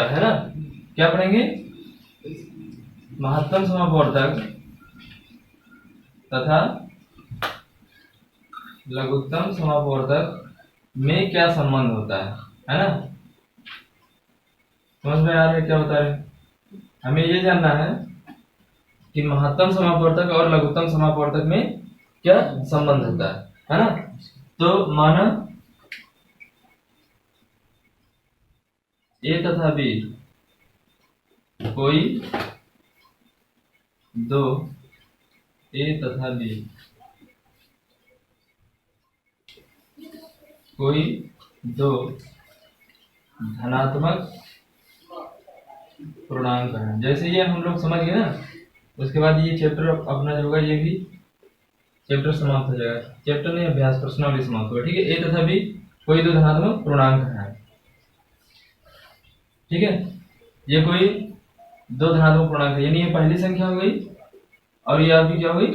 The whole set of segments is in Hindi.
है ना। क्या पढ़ेंगे? महत्तम समापवर्तक तथा लघुत्तम समापवर्तक में क्या संबंध होता है ना। समझ में आ रहा है क्या होता है? हमें ये जानना है कि महत्तम समापवर्तक और लघुत्तम समापवर्तक में क्या संबंध होता है ना। तो माना ए तथा बी कोई दो ए तथा बी कोई दो धनात्मक पूर्णांक है। जैसे ये हम लोग समझ गए ना, उसके बाद ये चैप्टर अपना जो होगा ये भी चैप्टर समाप्त हो जाएगा। चैप्टर नहीं, अभ्यास प्रश्नावली समाप्त होगा। ठीक है, ए तथा बी कोई दो धनात्मक पूर्णांक है। ठीक है, ये कोई दो धनात्मक पूर्णांक है, यानी ये पहली संख्या हो गई और ये आपकी क्या हो गई?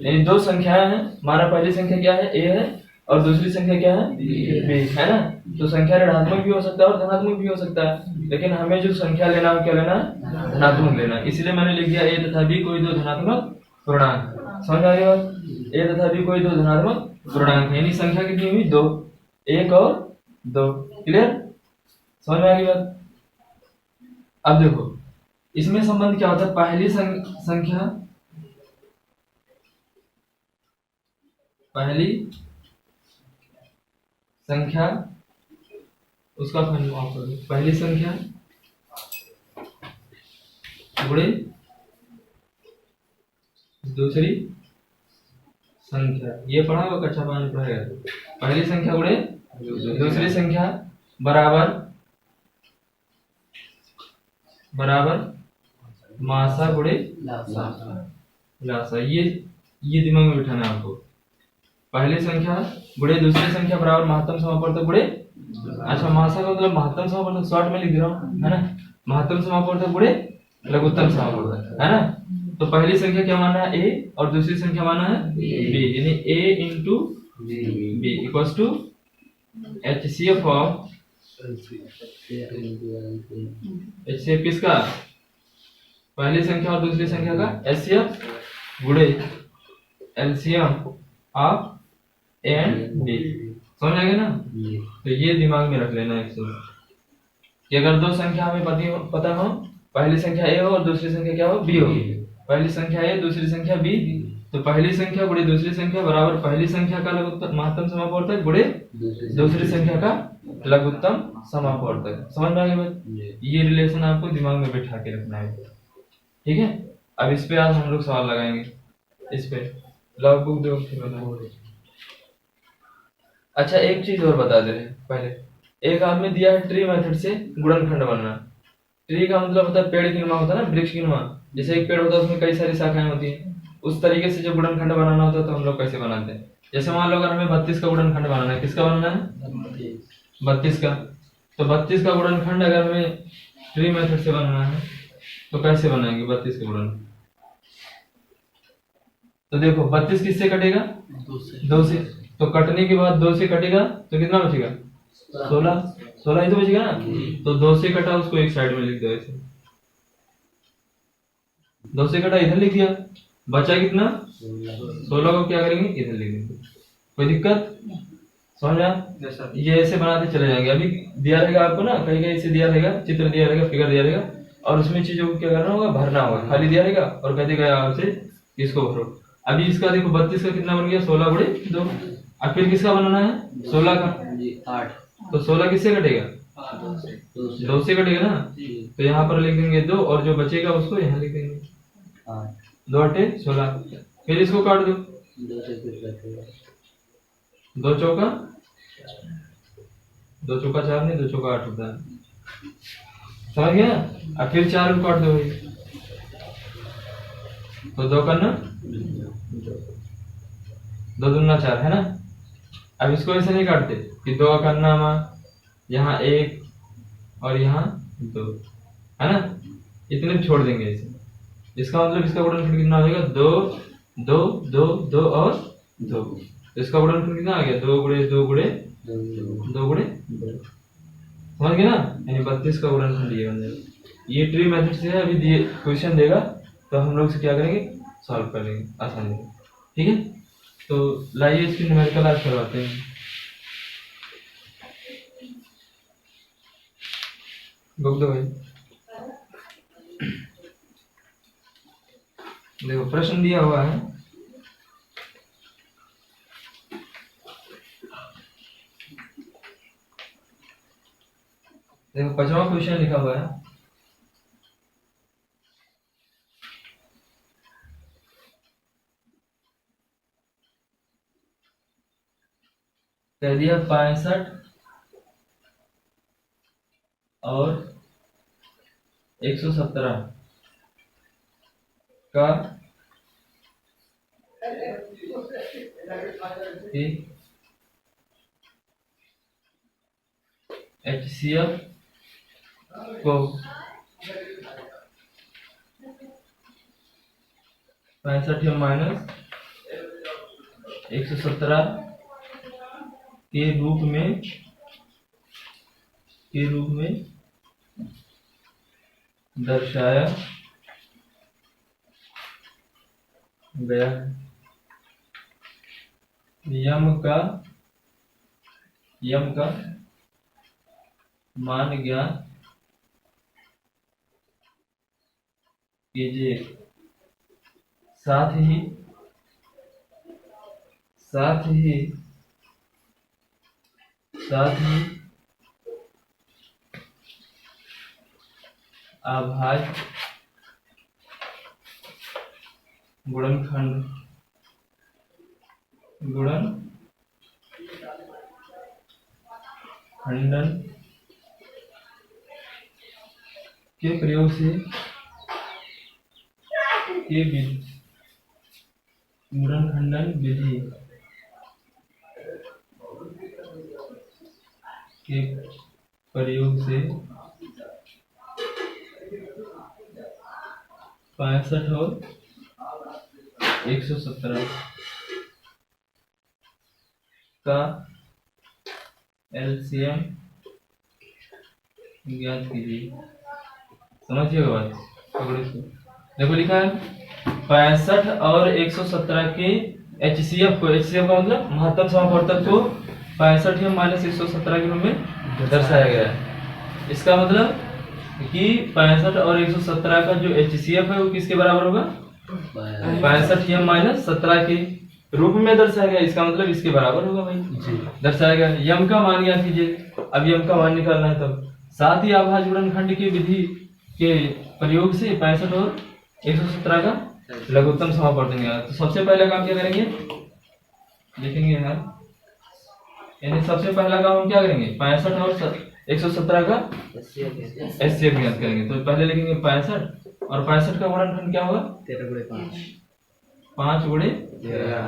ये दो संख्याएं हैं। हमारा पहली संख्या क्या है? ए है, और दूसरी संख्या क्या है? बी है ना। तो संख्या ऋणात्मक भी हो सकता है और धनात्मक भी हो सकता है, लेकिन हमें जो संख्या लेना है क्या लेना है? धनात्मक लेना है। इसलिए मैंने लिख दिया ए तथा बी कोई दो धनात्मक पूर्णांक। समझ आ गई बात? ए तथा बी कोई दो धनात्मक पूर्णांक है, यानी संख्या कितनी हुई? दो, एक और दो। क्लियर? समझ में आ गई बात? अब देखो इसमें संबंध क्या होता है? पहली संख्या उसका पहली संख्या गुणे दूसरी संख्या, ये पढ़ा होगा कक्षा 5 में पढ़ाया। पहली संख्या गुणे दूसरी संख्या बराबर मासा गुणे लासा। ये दिमाग में बिठाना है आपको। पहली संख्या गुणे दूसरी संख्या बराबर महत्तम समापवर्तक गुणे, अच्छा मासा का मतलब महत्तम समापवर्तक, शॉर्ट में लिख दे रहा हूं है ना। महत्तम समापवर्तक गुणे लघुत्तम समापवर्तक है ना। तो पहली संख्या क्या माना है? ए, और दूसरी संख्या माना है बी, यानी A into B equals to HCF of HCF किसका? पहली संख्या और दूसरी संख्या का HCF गुणे LCM of A and B. समझ आ गया ना? तो ये दिमाग में रख लेना है कि अगर दो संख्या हमें पता हो, पहली संख्या ए हो और दूसरी संख्या क्या हो? बी हो। पहली संख्या ए, दूसरी संख्या बी, तो पहली संख्या गुणे दूसरी संख्या बराबर पहली संख्या का महत्तम समापवर्तक गुणे दूसरी संख्या का लघुत्तम समापवर्तक। समझ में आ गई बात? ये रिलेशन आपको दिमाग में बैठा के रखना है। ठीक है, अब इस पे आज हम लोग सवाल लगाएंगे। इस पे लॉग बुक दो। अच्छा एक चीज और बता दे रहे पहले, एक आपने दिया है ट्री मेथड से गुणनखंड बनना। ट्री का मतलब होता है पेड़ की नुमा होता है ना, वृक्ष की नुमा। जैसे एक पेड़ होता है उसमें कई सारी शाखाएं होती हैं, उस तरीके से जो गुणनखंड बनाना होता है तो हम लोग कैसे बनाते हैं? जैसे मान लो अगर हमें 32 का गुणनखंड बनाना है, किसका बनाना है? 32 का। तो 32 का गुणनखंड अगर हमें ट्री मेथड से बनाना है तो कैसे बनाएंगे 32 का गुणनखंड? तो देखो 32 किससे कटेगा? 2 से। तो कटने के बाद 2 से कटेगा तो कितना बचेगा? 16 ही तो बचेगा ना। तो 2 से कटा उसको एक साइड में लिख दो ऐसे। 2 से कटा इधर लिख दिया, बचा कितना? 16 को क्या करेंगे? इधर लिख देंगे। कोई दिक्कत? समझ आया? ये ऐसे बनाते चले जाएंगे। अभी दिया रहेगा आपको ना, कहीं कहीं से दिया रहेगा, चित्र दिया रहेगा, फिगर दिया रहेगा, और उसमें चीजों को क्या करना होगा? भरना होगा। खाली दिया रहेगा और कह देगा आपसे इसको भरो। अभी इसका देखो 32 का कितना बन गया? 16 गुणे 2। अब फिर किसका बनाना है? 16 का 8। तो 16 किससे कटेगा? 2 से कटेगा ना। तो यहाँ पर लिख देंगे 2 और जो बचेगा उसको यहाँ लिख देंगे 2 8 16। फिर इसको काट दो, 2 चौका 4 नहीं, 2 चौका 8 होता है। समझ गया? अब फिर 4 को काट दो भाई, तो 2 करना 2 दूना 4 है ना। अब इसको ऐसे नहीं काटते कि 2 करना यहाँ 1 और यहाँ 2 है ना, इतने छोड़ देंगे इसे। इसका मतलब इसका गुणनखंड कितना हो जाएगा? 2 2 2 2 और 2। इसका गुणनखंड कितना आ गया? 2 गुणे 2 गुणे 2 गुणे 2। समझ गए ना, यानी 32 का गुणनखंड ये बन जाएगा। ये ट्री मेथड से है, अभी दिए क्वेश्चन देगा तो हम लोग से क्या करेंगे, सॉल्व कर लेंगे आसानी से, ठीक है। तो लाइए इसकी न्यूमेरिकल आज करवाते हैं। बुक दो भाई। देखो प्रश्न दिया हुआ है, देखो 5वां क्वेश्चन लिखा हुआ है, कह दिया 65 और 117 का HCF को 65 माइनस 117 के रूप में दर्शाया गया है। यम का मान ज्ञात कीजिए, साथ ही अभाज्य गुणनखंड खंडन के प्रयोग से गुणनखंडन विधि के प्रयोग से 65 और 117 का LCM ज्ञात कीजिए। समझिएगा बात, पकड़ो इसको। देखो लिखा है 65 और 117 के HCF को, HCF का मतलब महत्तम समापवर्तक को 65 माइनस 117 के रूप में दर्शाया गया है। इसका मतलब कि 65 और 117 का जो HCF है वो किसके बराबर होगा, 65 माइनस 17 के रूप में दर्शाया गया। इसका मतलब इसके बराबर होगा भाई, दर्शाया गया। यम का मान ज्ञात कीजिए, अब यम का मान निकालना है, तब साथ ही अभाज्य गुणनखंड की विधि के प्रयोग से 65 और 117 का लघुत्तम समापवर्तन। तो सबसे पहले काम क्या करेंगे, लिखेंगे यार, यानी सबसे पहला काम हम क्या करेंगे, 65 और 117 का HCF ज्ञात करेंगे। तो पहले लिखेंगे 65 और 65 का गुणनखंड क्या होगा, 5 गुणे 13।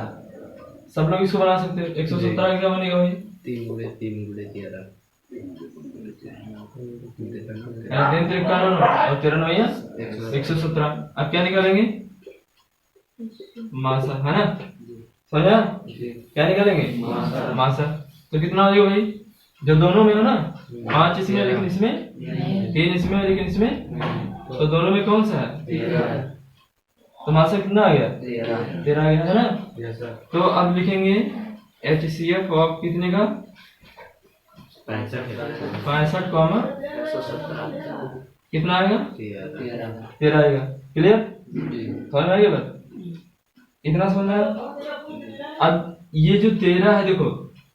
सब लोग इसको बना सकते हो। 117 का क्या बनेगा भाई, 3 गुणे 13 और 13 117। अब क्या निकालेंगे, मासा, है ना, समझा, क्या निकालेंगे, मासा। तो कितना हो जाएगा भाई, जो दोनों में हो ना, 5 इसमें लेकिन इसमें 3 इसमें लेकिन इसमें, तो दोनों में कौन सा है, तो मासा कितना आ गया, 13 आ गया, है ना। तो अब लिखेंगे HCF ऑफ कितने का, 65 कॉमा कितना आएगा, 13 आएगा। क्लियर, समझ में आ गया बात, इतना समझ में आया। अब ये जो 13 है, देखो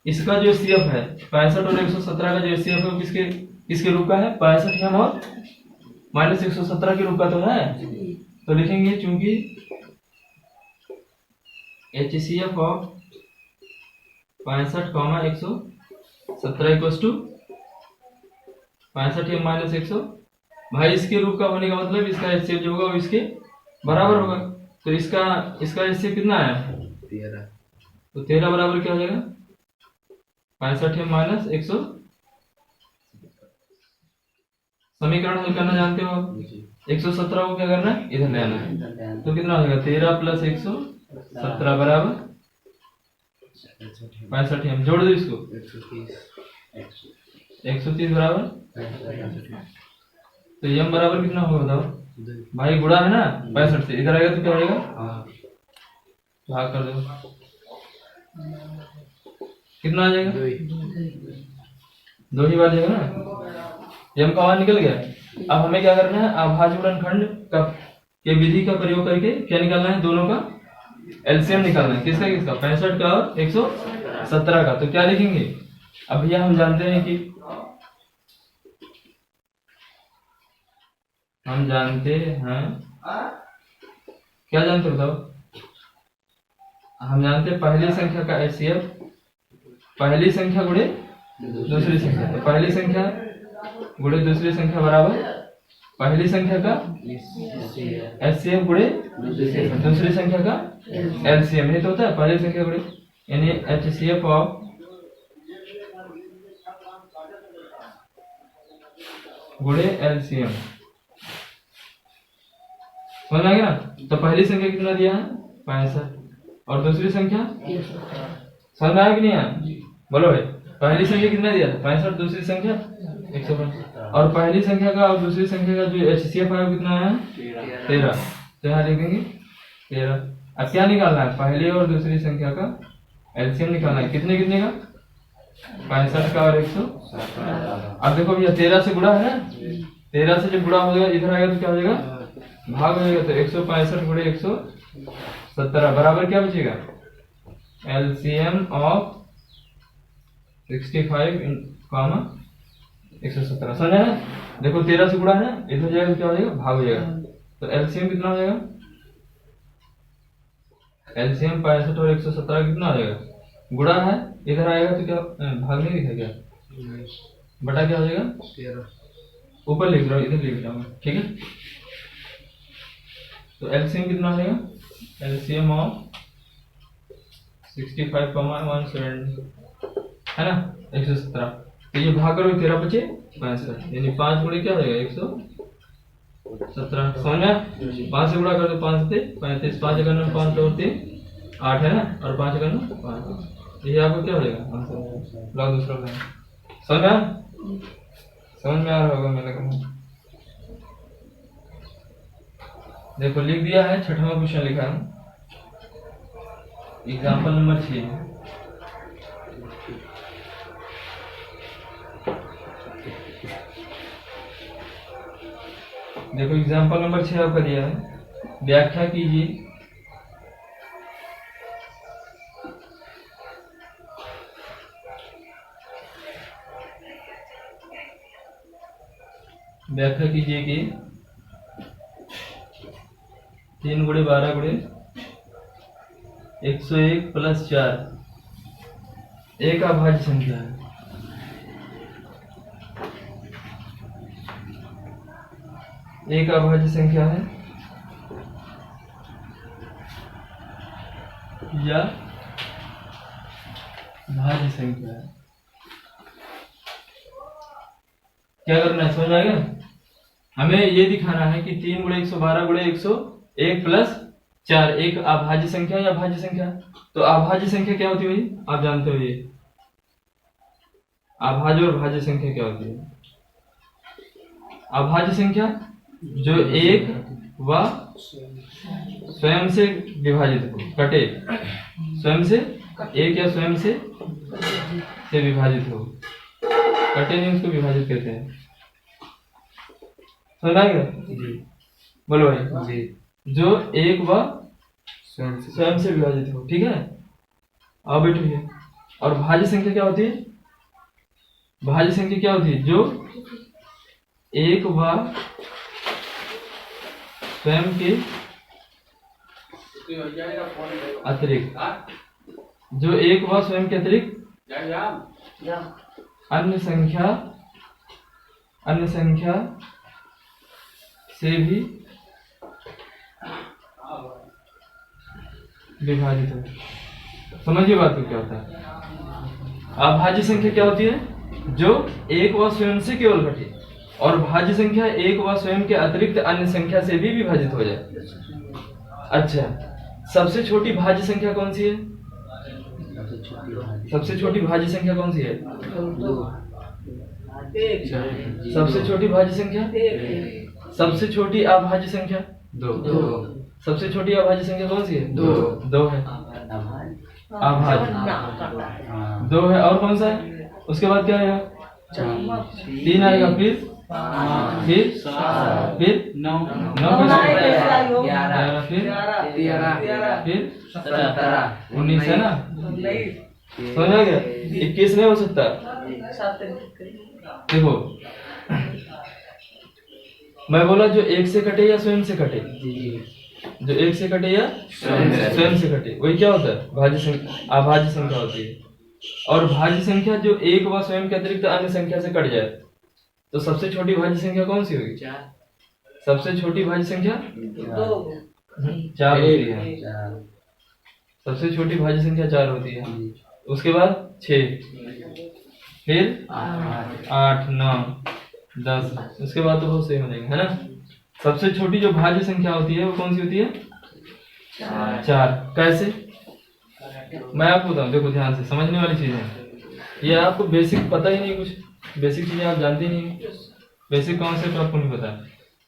इसका जो HCF है 65 और 117 का जो HCF है वो किसके रूप का है, 65 और माइनस 117 के रूप का तो है। तो लिखेंगे चूंकि HCF of 65 comma 117 equal to 65 minus 100, भाई इसके रूप का होने का मतलब इसका HCF जो होगा वो इसके बराबर होगा। तो इसका HCF कितना है, 13। तो 13 बराबर क्या हो जाएगा, 65 माइनस 100। समीकरण हल करना जानते हो, 117 को क्या करना है, इधर ले आना है। तो कितना हो जाएगा, 13 प्लस 117 बराबर 65। हम जोड़ दो इसको, 130 बराबर, तो m बराबर कितना होगा बताओ भाई, गुणा है ना 65 से, इधर आएगा तो क्या होगा, भाग कर दो, कितना आ जाएगा, 2 ही बार जाएगा ना, m का मान निकल गया। अब हमें क्या करना है, अभाज्य गुणनखंड का के विधि का प्रयोग करके क्या निकालना है, दोनों का एलसीएम निकालना है, किसका किसका, 65 का और 117 का। तो क्या लिखेंगे, अब भैया हम जानते हैं कि हम जानते हैं, क्या जानते हो बताओ, हम जानते हैं पहली संख्या का एचसीएफ, पहली संख्या गुणे दूसरी संख्या, तो पहली संख्या गुणे दूसरी संख्या बराबर पहली संख्या का एचसीएफ गुणे दूसरी संख्या का एलसीएम, ये तो होता है पहली संख्या गुणे, यानी एचसीएफ ऑफ गुणे एलसीएम, समझ आ गया ना। तो पहली संख्या कितना दिया है 65 और दूसरी संख्या, समझ में आया कि नहीं आया, बोलो भाई, पहली संख्या कितना दिया था 65, दूसरी संख्या 105, और पहली संख्या का और दूसरी संख्या का जो एचसीएफ है कितना है 13, तो यहाँ लिखेंगे 13। अब क्या निकालना है, पहली और दूसरी संख्या का एलसीएम निकालना है, कितने कितने का, 65 का और 100। अब देखो भैया 13 से गुणा है, 13 से जब गुणा हो जाएगा इधर आएगा तो क्या हो जाएगा, भाग हो जाएगा, तो 165 गुणे 117 बराबर क्या बचेगा, एलसीएम ऑफ 65 कॉमा 117, समझ है। देखो 13 से गुणा है ना, इधर जाएगा तो क्या हो जाएगा, भाग हो जाएगा, तो एलसीएम कितना हो जाएगा, एलसीएम 65 और 117 कितना हो जाएगा, गुणा है, इधर आएगा तो क्या भाग नहीं दिखा क्या, बटा क्या हो जाएगा 13, ऊपर लिख रहा हूँ इधर लिख रहा हूँ, ठीक है। तो एलसीएम कितना हो जाएगा, एलसीएम ऑफ 65 है ना 117, तो ये भाग करो 13 बचे 65, यानी 5 गुणे क्या हो जाएगा 117, समझ में, 5 से गुणा कर दो, 5 से 35, 5 जगह 5 और 3 8 है ना, और 5 जगह 5, ये आपको क्या हो जाएगा आंसर, लो दूसरा लाइन, समझ में आ रहा होगा मैंने कहा। देखो लिख दिया है, छठवां क्वेश्चन लिखा है, एग्जाम्पल नंबर 6, देखो एग्जाम्पल नंबर 6 आपका दिया है, व्याख्या कीजिए कि 3 गुणे 12 गुणे 101 प्लस 4 एक अभाज्य संख्या है, एक अभाज्य संख्या है या भाज्य संख्या है, क्या करना है, समझ आएगा। हमें ये दिखाना है कि 3 गुणे 112 गुणे 101 प्लस 4 एक अभाज्य संख्या या भाज्य संख्या। तो अभाज्य संख्या क्या होती है भाई, आप जानते हो, ये अभाज्य और भाज्य संख्या क्या होती है। अभाज्य संख्या जो एक व स्वयं से विभाजित हो, कटे, स्वयं से एक या स्वयं से विभाजित हो, कटे नहीं उसको विभाजित कहते हैं, समझ आएगा, बोलो भाई जी, जो एक व स्वयं से विभाजित हो, ठीक है। अब बैठिए, और भाज्य संख्या क्या होती है, भाज्य संख्या क्या होती है, जो एक व स्वयं के अतिरिक्त, जो एक व स्वयं के अतिरिक्त अन्य संख्या से भी विभाजित हो। समझिए बात को क्या होता है। अभाज्य संख्या क्या होती है, जो एक व स्वयं से केवल घटे, और भाज्य संख्या एक व स्वयं के अतिरिक्त अन्य संख्या से भी विभाजित हो जाए। अच्छा, सबसे छोटी भाज्य संख्या कौन सी है, सबसे छोटी भाज्य संख्या कौन सी है, सबसे छोटी भाज्य संख्या, सबसे छोटी अभाज्य संख्या, दो सबसे छोटी अभाज्य संख्या कौन सी है? दो है। अभाज्य दो है। और कौन सा है? उसके बाद क्या आएगा? 3 आएगा, फिर 9 फिर 19 है ना? समझ आ गया? 21 नहीं हो सकता। देखो मैं बोला जो एक से कटे या स्वयं से कटे, जो एक से कटे या स्वयं से कटे, वही क्या होता है? भाज्य संख्या, अभाज्य संख्या होती है। और भाज्य संख्या जो एक व स्वयं के अतिरिक्त अन्य संख्या से कट जाए, तो सबसे छोटी भाज्य संख्या कौन सी होगी? सबसे छोटी भाज्य संख्या 4 होती है। सबसे छोटी भाज्य संख्या 4 होती है। उसके बाद 6, फिर 8, 9, 10। उसके बाद तो बहुत सही हो जाएंगे, है ना? सबसे छोटी जो भाज्य संख्या होती है वो कौन सी होती है? 4। कैसे? मैं आपको बताऊं, देखो ध्यान से, समझने वाली चीज है ये। आपको बेसिक पता ही नहीं, कुछ बेसिक चीजें आप जानते ही नहीं, बेसिक कॉन्सेप्ट आपको नहीं पता है।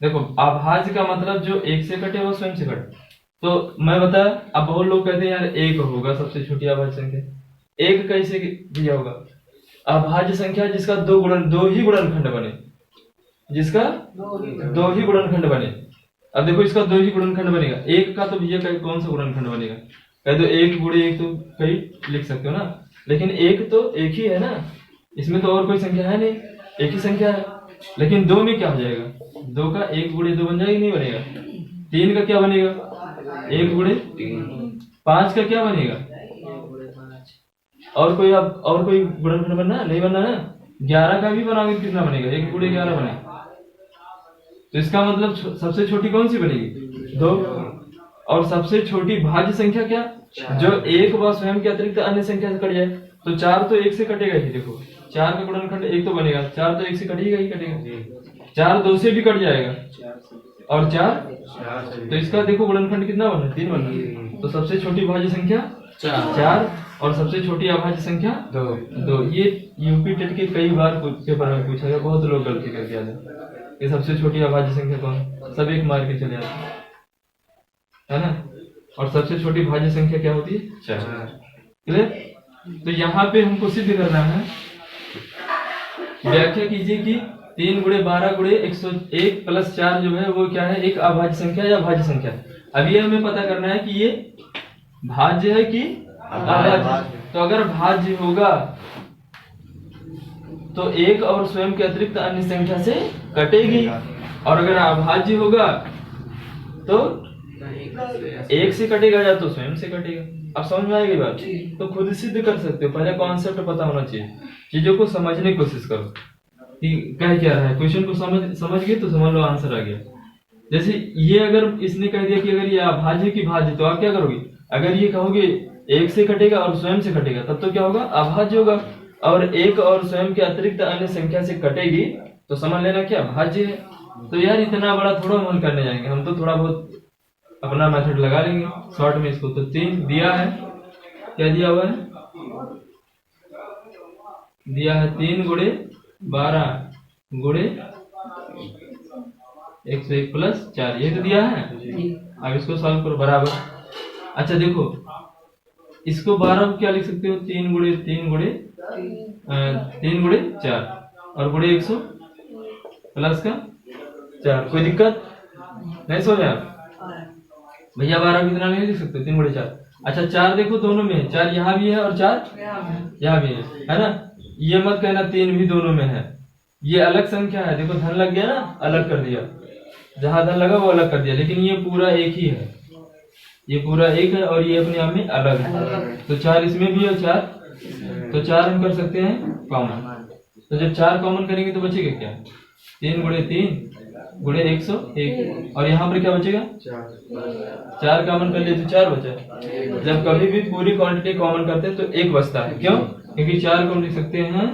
देखो अभाज्य का मतलब जो एक से कटे वो स्वयं से कटे। तो मैं बताया, अब बहुत लोग कहते हैं यार एक होगा सबसे छोटी अभाज्य संख्या। एक कैसे दिया होगा? अभाज्य संख्या जिसका दो ही गुणनखंड बने, जिसका दो ही गुणनखंड बने। अब देखो इसका 2 ही गुणनखंड बनेगा, एक का तो भैया कौन सा गुणनखंड बनेगा? कह दो 1 गुणे 1 तो कई लिख सकते हो ना, लेकिन एक तो एक ही है ना, इसमें तो और कोई संख्या है नहीं, एक ही संख्या है। लेकिन 2 में क्या हो जाएगा? 2 का 1 गुणे 2 बन जाएगा, नहीं बनेगा? 3 का क्या बनेगा? 1 गुणे 5 का क्या बनेगा? और कोई गुणनखंड बनना नहीं बनना है? 11 का भी बनाओगे कितना बनेगा? 1 गुणे 11 बनेगा। तो इसका मतलब सबसे छोटी कौन सी बनेगी? 2। और सबसे छोटी भाज्य संख्या क्या? जो एक व स्वयं के अतिरिक्त अन्य संख्या से कट जाए। तो 4 तो 1 से कटेगा ही। देखो 4 का गुणनखंड 1 तो बनेगा, 4 तो 1 से कटेगा ही कटेगा। 4 2 से भी कट जाएगा, और 4 तो इसका देखो गुणनखंड कितना बना? 3 बना। तो सबसे छोटी भाज्य संख्या 4 और सबसे छोटी अभाज्य संख्या 2। ये यूपी टेट के कई बार पेपर में पूछा गया, बहुत लोग गलती कर दिया था। ये सबसे छोटी अभाज्य संख्या कौन? सब एक मार के चले आते है ना? और सबसे छोटी भाज्य संख्या क्या होती है? 4। क्लियर? तो यहाँ पे हमको सिद्ध करना है, व्याख्या कीजिए कि 3 गुणे 12 गुणे 101 प्लस 4 जो है वो क्या है? एक अभाज्य संख्या या भाज्य संख्या। अब ये हमें पता करना है कि ये भाज्य है कि अभाज्य। तो अगर भाज्य होगा तो एक और स्वयं के अतिरिक्त अन्य संख्या से कटेगी, और अगर अभाज्य होगा तो एक से कटेगा या तो स्वयं से कटेगा। अब समझ में आएगी बात? तो खुद सिद्ध कर सकते हो, पहले कॉन्सेप्ट पता होना चाहिए, चीजों को समझने की कोशिश करो कि कह क्या रहा है। क्वेश्चन को समझ गए तो समझ लो आंसर आ गया। जैसे ये अगर इसने कह दिया कि अगर ये अभाज्य की भाज्य, तो आप क्या करोगे? अगर ये कहोगे एक से कटेगा और स्वयं से कटेगा, तब तो क्या होगा? अभाज्य होगा। और एक और स्वयं के अतिरिक्त अन्य संख्या से कटेगी तो समझ लेना क्या? भाज्य है। तो यार इतना बड़ा थोड़ा अमल करने जाएंगे हम, तो थोड़ा बहुत अपना मेथड लगा लेंगे शॉर्ट में इसको। तो 3 दिया है, क्या दिया हुआ है? दिया है 3 गुणे 12 गुणे 101 प्लस 4, ये तो दिया है। अब इसको सॉल्व करो बराबर। अच्छा देखो इसको 12 को क्या लिख सकते हो? 3 गुणे 4 और गुणे 100 प्लस का 4। कोई दिक्कत नहीं? समझ आप भैया 12 कितना नहीं लिख सकते? 3 गुणे 4। अच्छा 4 देखो दोनों में है, 4 यहाँ भी है और 4 यहाँ भी है ना? ये मत कहना 3 भी दोनों में है, ये अलग संख्या है। देखो धन लग गया ना, अलग कर दिया, जहां धन लगा वो अलग कर दिया, लेकिन ये पूरा एक ही है, ये पूरा एक है और ये अपने आप में अलग है। तो 4 इसमें भी है, 4 तो 4 हम कर सकते हैं कॉमन। तो जब 4 कॉमन करेंगे तो बचेगा क्या? 3 गुणे 3 गुणे 101, और यहाँ पर क्या बचेगा? 4 कॉमन कर लिए तो 4 बचा। जब कभी भी पूरी क्वांटिटी कॉमन करते हैं तो 1 बचता है। क्यों? क्योंकि 4 को हम लिख सकते हैं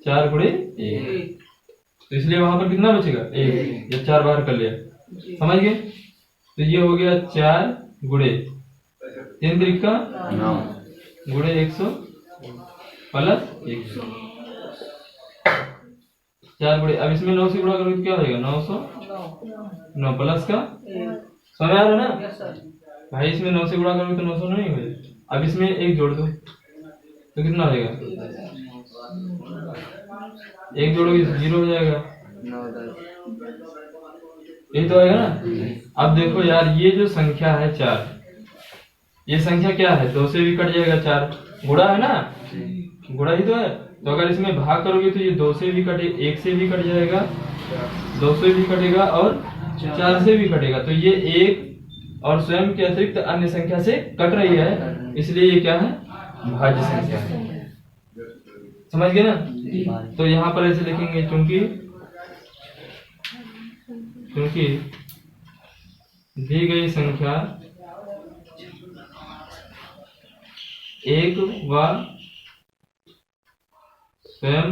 4 गुणे 1, तो इसलिए वहां पर कितना बचेगा? 1। जब 4 बाहर कर लिया, समझ गए? तो ये हो गया 4 गुणे 3 त्रिका 9 गुणे 100 प्लस 100। 4 गुणे, अब इसमें 9 से गुणा करोगे तो क्या हो जाएगा 900, 9 प्लस का, समझ आ रहा है ना भाई, इसमें 9 से गुणा करोगे तो 900 नहीं हो जाएगा। अब इसमें 1 जोड़ दो तो कितना हो जाएगा, 1 जोड़ोगे 0 हो जाएगा, 9 10 यही तो आएगा ना। अब देखो यार, ये जो संख्या है 4, ये संख्या क्या है, 2 से भी कट जाएगा, 4 गुणा है ना, गुणा ही तो है। तो अगर इसमें भाग करोगे तो ये 2 से भी कटे, 1 से भी कट जाएगा, 2 से भी कटेगा और 4 से भी कटेगा। तो ये 1 और स्वयं के अतिरिक्त अन्य संख्या से कट रही है, इसलिए ये क्या है, भाज्य संख्या है। समझ गए ना। तो यहाँ पर ऐसे लिखेंगे, क्योंकि दी गई संख्या एक व स्वयं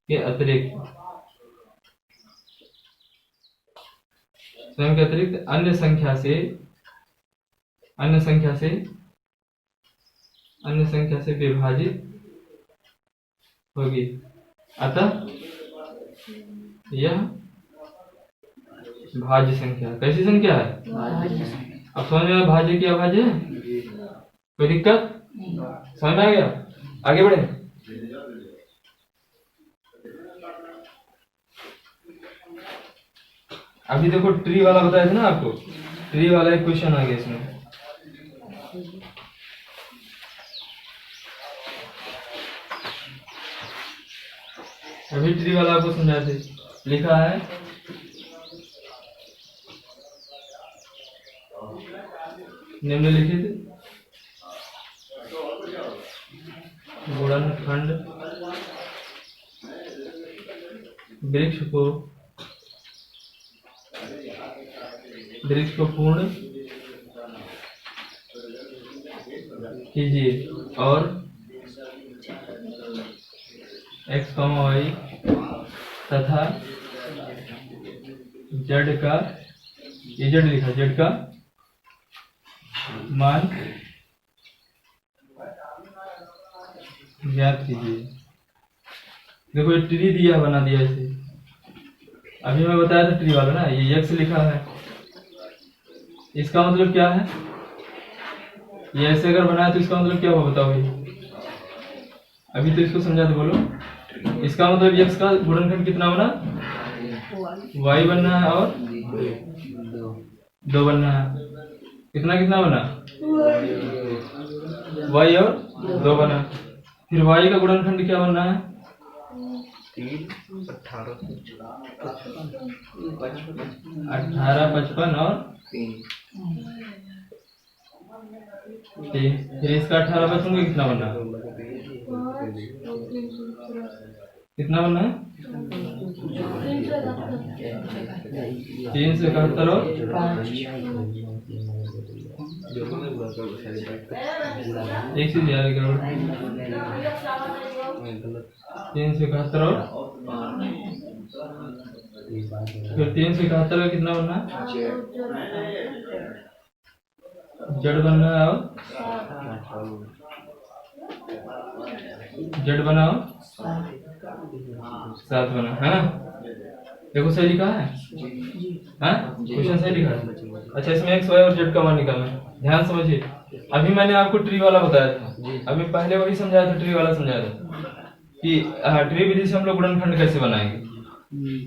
के अतिरिक्त अन्य संख्या से विभाजित होगी, अतः यह भाज्य संख्या। कैसी संख्या है, अब समझ में आया भाज्य की अभाज्य है, कोई दिक्कत, समझ में आ गया। आगे बढ़े। अभी देखो ट्री वाला बताया था ना आपको, ट्री वाला एक क्वेश्चन आ गया इसमें। अभी ट्री वाला आपको समझाते, लिखा है निम्नलिखित गुणनखंड वृक्ष को पूर्ण कीजिए और x, y तथा z का, ये z लिखा, z का मान ज्ञात कीजिए। देखो ये ट्री दिया, बना दिया इसे, अभी मैं बताया था ट्री वाला ना, ये x लिखा है, इसका मतलब क्या है, ये ऐसे अगर बनाया तो इसका मतलब क्या हुआ बताओ भाई, अभी तो इसको समझा दो, बोलो। इसका मतलब x का गुणनखंड कितना बना, y बनना है और 2 बनना है, कितना कितना बना, y और 2 बना। फिर y का गुणनखंड क्या बनना है, 18 55 और 3। फिर इसका 18 55 कितना बनना है, कितना बनना है, 3 से 71 और 1 से दिया गया, 3 से 71 और फिर 3 से 71 का कितना बनना है, जेड बनना है और जेड बना और 7 बना है ना। देखो सही लिखा है, क्वेश्चन सही लिखा है। अच्छा, इसमें एक्स वाई और जेड का मान निकालना है, ध्यान समझिए। अभी मैंने आपको ट्री वाला बताया था, अभी पहले वही समझाया था, ट्री वाला समझाया था कि ट्री विधि से हम लोग गुणनखंड कैसे बनाएंगे।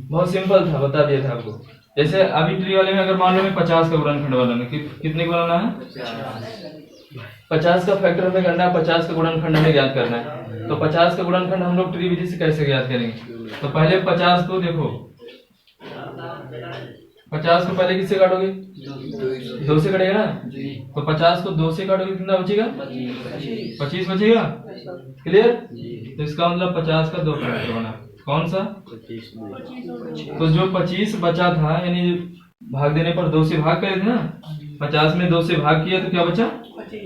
बहुत सिंपल था, बता दिया था आपको। जैसे अभी ट्री वाले में अगर मान लो मैं 50 का गुणनखंड बनाना, कितने का बनाना है, 50 का फैक्टर हमें करना है, 50 का गुणनखंड हमें ज्ञात करना है। तो 50 का गुणनखंड हम लोग ट्री विधि से कैसे ज्ञात करेंगे, तो पहले 50 को देखो, 50 को पहले किससे काटोगे, 2 से कटेगा ना, तो 50 को 2 से काटोगे कितना बचेगा, 25 बचेगा, क्लियर। तो इसका मतलब 50 का 2 फैक्टर बना, कौन सा, तो जो 25 बचा था, यानी भाग देने पर 2 से भाग करे थे ना, 50 में 2 से भाग किया तो क्या बचा,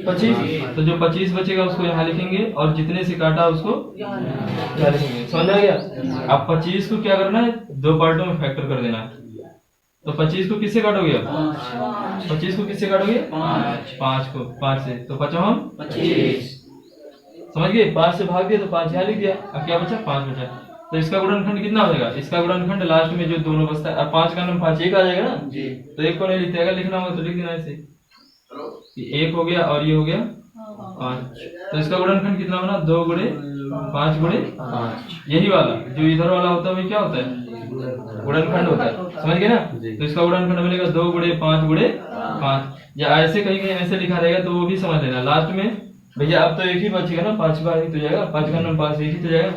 25। तो जो 25 बचेगा उसको यहाँ लिखेंगे और जितने से काटा उसको यहाँ लिखेंगे, समझ आ गया। अब 25 को क्या करना है, 2 पार्टों में फैक्टर कर देना है। तो 25 को किससे काटोगे, 25 को किससे काटोगे, 5 को 5 से, तो 25, समझ गए। 5 से भाग दिया तो 5 यहाँ लिख दिया, अब क्या बचा, 5 बचा। तो इसका गुणनखंड कितना हो जाएगा? इसका गुणनखंड लास्ट में जो दोनों बचता है, अब 5 का नाम 5 एक आ जाएगा ना जी। तो एक को नहीं लिखते, अगर लिखना होगा तो लिख देना ऐसे कि 1 हो गया और ये हो गया 5। तो इसका गुणनखंड कितना बना? 2 गुणे 5 गुणे 5। यही वाला जो इधर वाला होता है वो क्या होता है? गुणनखंड होता है, समझ गए ना? तो इसका गुणनखंड बनेगा 2 गुणे 5 गुणे 5, या ऐसे कहीं कहीं ऐसे लिखा रहेगा तो वो भी समझ लेना। लास्ट में भैया अब तो एक ही बचेगा ना, 5 बार ही तो जाएगा, 5 का नाम 5 एक ही तो जाएगा,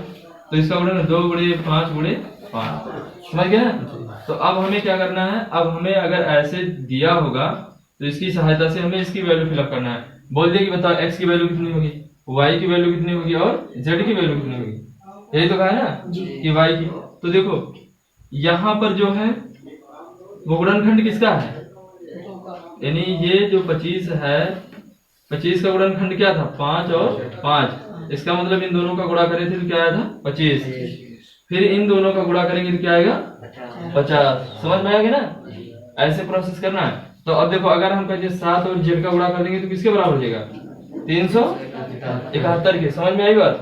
तो इसका गुणन 2 गुणे 5 गुणे 5, समझ गए ना? तो अब हमें क्या करना है? अब हमें अगर ऐसे दिया होगा तो इसकी सहायता से हमें इसकी वैल्यू फिलअप करना है। बोल दिया कि बताओ x की वैल्यू कितनी होगी, y की वैल्यू कितनी होगी और z की वैल्यू कितनी होगी, यही तो कहा है ना कि y की। तो देखो यहाँ पर जो है वो गुणनखंड किसका है? यानी ये जो 25 है, 25 का गुणनखंड क्या था? 5 और 5। इसका मतलब इन दोनों का गुणा करें थे तो क्या आया था? 25। फिर इन दोनों का गुणा करेंगे तो क्या आएगा? 50। समझ में आएगा ना? ऐसे प्रोसेस करना है। तो अब देखो अगर हम कहते 7 और z का गुणा कर देंगे तो किसके बराबर हो जाएगा? 371 के। समझ में आई बात?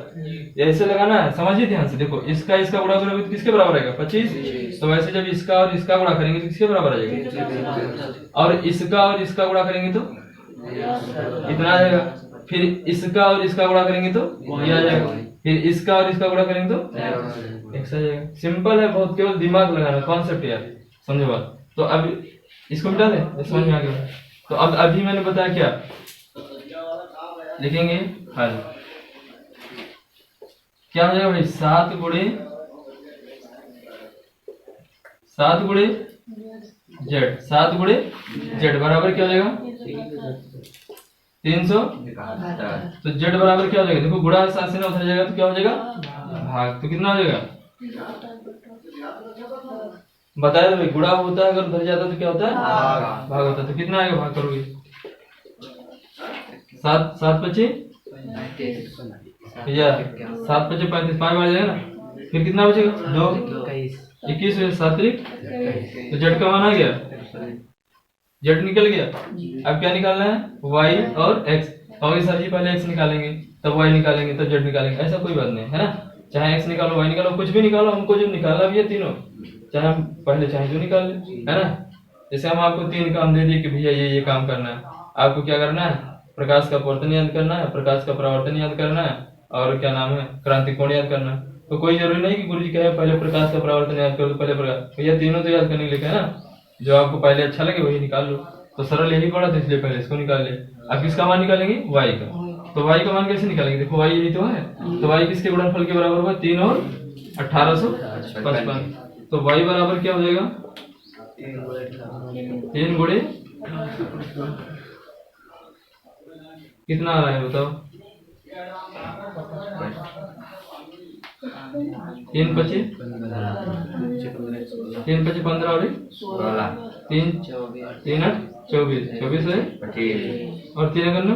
ऐसे लगाना है, समझिए ध्यान से। देखो इसका इसका गुणा करोगे तो किसके बराबर आएगा? 25। तो वैसे जब इसका और इसका गुणा करेंगे तो किसके बराबर आ जाएगा? और इसका और इसका गुणा करेंगे तो इतना आ जाएगा। फिर इसका और इसका गुणा करेंगे तो ये आ जाएगा। फिर इसका और इसका गुणा करेंगे तो x आ जाएगा। सिंपल है बहुत, केवल दिमाग लगाना, कॉन्सेप्ट यार, समझो बात। तो अब इसको मिटा दें, समझ में आ गया। तो अब अभी मैंने बताया क्या लिखेंगे? हल। क्या हो जाएगा भाई? 7 गुणे z, 7 गुणे z बराबर क्या हो जाएगा? 300। तो z बराबर क्या हो जाएगा? देखो गुणा 7 से ना उधर जाएगा तो क्या हो जाएगा? भाग। तो कितना हो जाएगा? बताया तो भाई, गुणा होता है अगर उधर जाता तो क्या होता है? भाग होता है। तो कितना आएगा? भाग करोगे 7 7 25 भैया 7 25 35, 5 बार जाएगा ना। फिर कितना बचेगा? 2 21 7 तो z का मान आ गया, z निकल गया। अब क्या निकालना है? y और x। कहोगे सर जी पहले x निकालेंगे तब y निकालेंगे तब z निकालेंगे, ऐसा कोई बात नहीं है ना। चाहे x निकालो y निकालो, कुछ भी निकालो, हमको जो निकालना भी है तीनों, चाहे हम पहले चाहे जो निकाल लें, है ना। जैसे हम आपको 3 काम दे दिए कि भैया ये काम करना है, आपको क्या करना है? प्रकाश का अपवर्तन याद करना है, प्रकाश का परावर्तन याद करना है, और क्या नाम है? क्रांति कोण याद करना है। तो कोई जरूरी नहीं कि गुरुजी कहे पहले प्रकाश का परावर्तन याद करो तो पहले प्रकाश, भैया तीनों तो याद करने के लिए है ना। जो आपको पहले अच्छा लगे वही निकाल लो। तो सरल यही पड़ा था इसलिए पहले इसको निकाल ले। अब किसका मान निकालेंगे? y का। तो y का मान कैसे निकालेंगे? देखो y यही तो है, तो y किसके गुणनफल के बराबर होगा? 3 और 1855। तो y बराबर क्या हो जाएगा? 3 गुणे कितना आ रहा है बताओ? 3 25 15 और 3 3 8 24 24 है 25 और 3 करना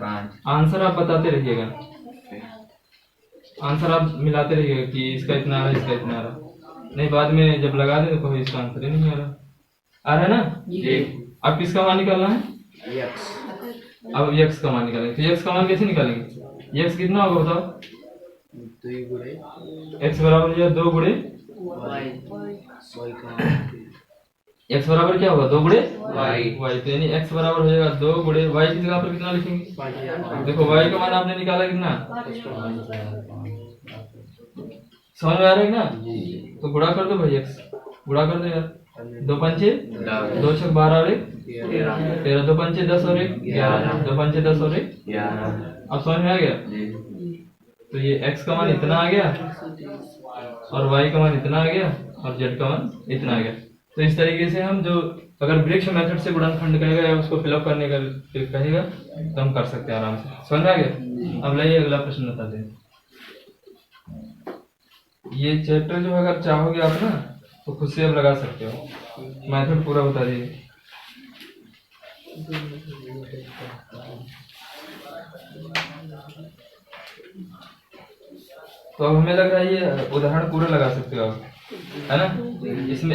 5। आंसर आप बताते रहिएगा, आंसर आप मिलाते रहिएगा कि इसका इतना आ रहा है इसका इतना आ रहा है। नहीं बाद में जब लगा दे तो कोई इसका आंसर ही नहीं आ रहा। आ रहा है ना जी। अब किसका मान निकालना है? x। अब x का मान निकालेंगे। तो x का मान कैसे निकालेंगे? x कितना होगा बताओ? 2 गुणे x बराबर हो जाएगा 2 गुणे x बराबर क्या होगा? 2 गुणे y। तो यानी x बराबर हो जाएगा 2 गुणे y की जगह पर कितना लिखेंगे? देखो y का मान आपने निकाला कितना? समझ में आ रहा है ना? तो गुणा कर दो भाई, x गुणा कर दो यार। 2 पंचे 2 छक 12 और 1 13, 2 पंचे 10 और 1 11, 2 पंचे 10 और 1 11। अब समझ में आ गया? तो ये x का मान इतना आ गया और y का मान इतना आ गया और z का मान इतना आ गया। तो इस तरीके से हम जो अगर वृक्ष मेथड से गुणनखंड कहेगा या उसको फिलअप करने का कहेगा तो हम कर सकते हैं आराम से। समझ में आ गया? अब लाइए अगला प्रश्न बताते हैं। ये चैप्टर जो अगर चाहोगे आप ना तो खुद से अब लगा सकते हो, मेथड पूरा बता दीजिए। तो अब हमें लग रहा है ये उदाहरण पूरा लगा सकते हो आप, है ना। इसमें